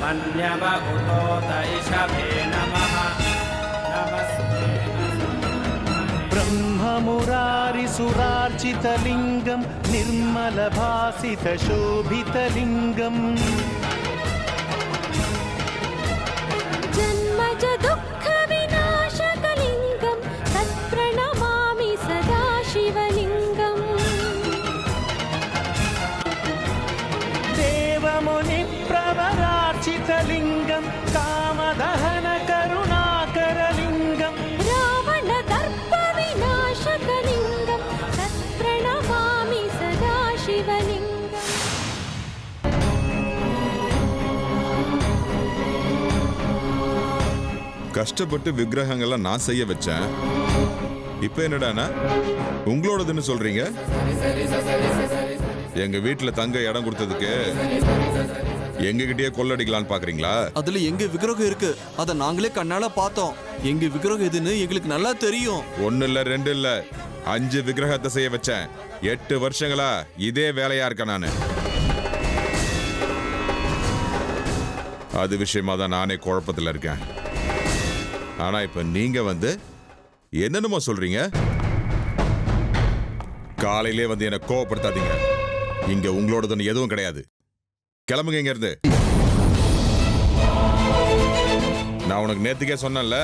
अन्यव उतोत इषभे नमः नमस्ते ब्रह्ममुरारिसुरार्चितलिङ्गं निर्मलभासितशोभितलिङ्गम् जन्मज दुःखविनाशकलिङ्गं तत्प्रणमामि सदा शिवलिङ्गम् देवमुनिप्रवरार्चितलिङ्गं कामदहनकरुणाकरलिङ्गं रावणदर्पविनाशकलिङ्गं तत्प्रणमामि सदा शिवलिङ्गम् கஷ்டப்பட்டு விக்கிரகங்கள்லாம் நான் செய்ய வச்சேன். இப்ப என்னடானா உங்களோடதுன்னு சொல்றீங்க? எங்க வீட்டுல தங்க இடம் கொடுத்ததுக்கு எங்ககிட்டயே கொள்ளடிக்கலான்னு பாக்குறீங்களா? அதுல எங்க விக்கிரகம் இருக்கு, அத நாங்களே கண்ணால பார்த்தோம். எங்க விக்கிரகம் எதுன்னு எங்களுக்கு நல்லா தெரியும். 1 இல்ல 2 இல்ல 5 விக்கிரகத்தை செய்ய வச்சேன். 8 வருஷங்களா இதே வேலையா இருக்கேன் நானு. அது விஷயமா தான் நானே குழப்பத்துல இருக்கேன். ஆனா இப்ப நீங்க வந்து என்னென்னமோ சொல்றீங்க. காலையிலே வந்து என்ன கோவப்படுத்தாதீங்க. இங்க உங்களோடதுன்னு எதுவும் கிடையாது. கிளம்புங்க இங்க இருந்து. நான் உனக்கு நேத்துக்கே சொன்னேன்ல,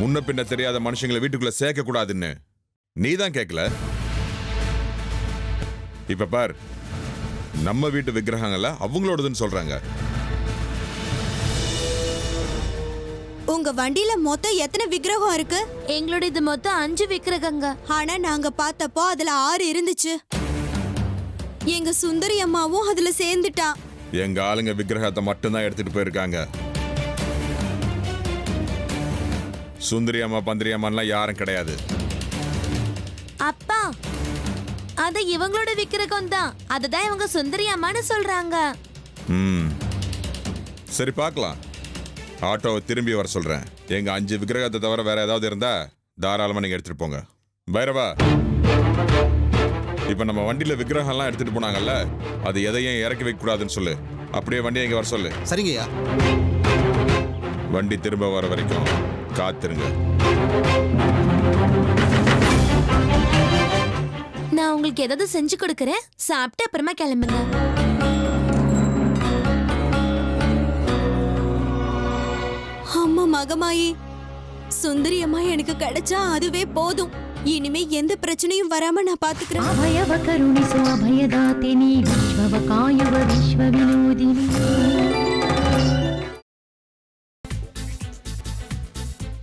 முன்ன பின்ன தெரியாத மனுஷங்களை வீட்டுக்குள்ள சேர்க்க கூடாதுன்னு. நீ தான் கேட்கல. இப்ப பார், நம்ம வீட்டு விக்கிரகங்கள அவங்களோடதுன்னு சொல்றாங்க. உங்க வண்டியில மொத்தம் எத்தனை விக்கிரகம் இருக்கு? எங்களோட இது மொத்தம் 5 விக்கிரகங்க. ஆனா நாங்க பார்த்தப்போ அதுல 6 இருந்துச்சு. எங்க சுந்தரி அம்மாவும் அதுல சேர்ந்துட்டா. எங்க ஆளுங்க விக்கிரகத்தை மட்டும்தான் எடுத்துட்டு போயிருக்காங்க. சுந்தரி அம்மா பந்திரி அம்மாலாம் யாரும் கிடையாது. அப்பா, அது இவங்களோட விக்கிரகம் தான். அதுதான் இவங்க சுந்தரி அம்மான்னு சொல்றாங்க. சரி பார்க்கலாம். ஆட்டோவை திரும்பி வர சொல்றேன். எங்க 5 விக்கிரகத்தை தவிர வேற ஏதாவது இருந்தா தாராளமா நீங்க எடுத்துட்டு போங்க. பைரவா, இப்ப நம்ம வண்டியில விக்கிரகம்லாம் எடுத்துட்டு போனாங்கல்ல, அது எதையும் இறக்கி வைக்க கூடாதுன்னு சொல்லு. அப்படியே வண்டியை இங்க வர சொல்லு. சரிங்கய்யா. வண்டி திரும்ப வர வரைக்கும் காத்துருங்க. நான் உங்களுக்கு ஏதாவது செஞ்சு கொடுக்கறேன், சாப்பிட்டு அப்புறமா கிளம்புங்க. அம்மா மகமாயி, சுந்தரி அம்மா எனக்கு கிடைச்சா அதுவே போதும். இனிமே எந்த பிரச்சனையும் வராம நான் பாத்துக்கிறேன். அபயவ கருணிசு அபயதாதினி விஸ்வவ காயவ விஸ்வ வினோதினி.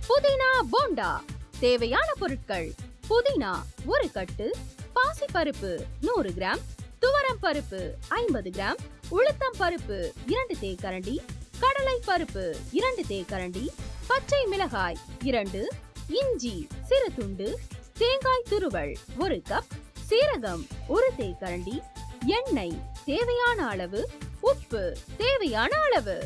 புதினா போண்டா. தேவையான பொருட்கள்: புதினா 1 கட்டு, பாசிப்பருப்பு 100 கிராம், துவரம் பருப்பு 50 கிராம், உளுத்தம் பருப்பு 2 தேக்கரண்டி, கடலை பருப்பு 2 தேக்கரண்டி, பச்சை மிளகாய் 2, இஞ்சி சிறு துண்டு, தேங்காய் துருவல் 1 கப், சீரகம் 1 தேக்கரண்டி, எண்ணெய் தேவையான அளவு, உப்பு தேவையான அளவு.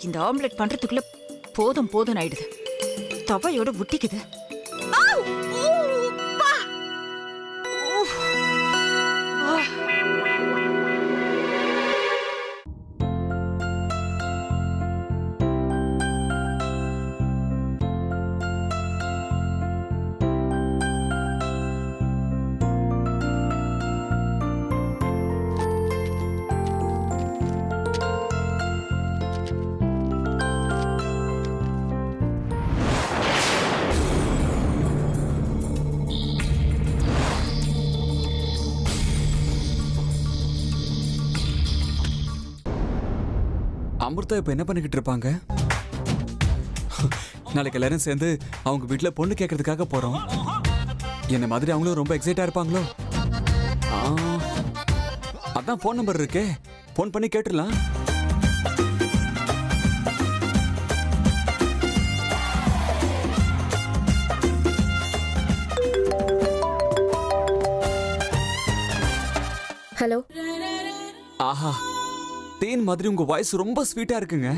இந்த ஆம்லெட் பண்றதுக்குள்ள போதும் போதும் ஆயிடுது. தவையோட ஒட்டிக்குது. அமிர்தா இப்ப என்ன பண்ணிக்கிட்டு இருப்பாங்க? நாளைக்கு எல்லாரும் சேர்ந்து அவங்க வீட்டுல பொண்ணு கேட்கறதுக்காக போறோம். என்ன மாதிரி அவங்களும் ரொம்ப எக்ஸைட்டா இருப்பாங்களோ? அதான் போன் நம்பர் இருக்கே, போன் பண்ணி கேட்டுடலாம். ஹலோ. ஆஹா, தேன் மாதிரி உங்க வாய்ஸ் ரொம்ப ஸ்வீட்டா இருக்குங்க.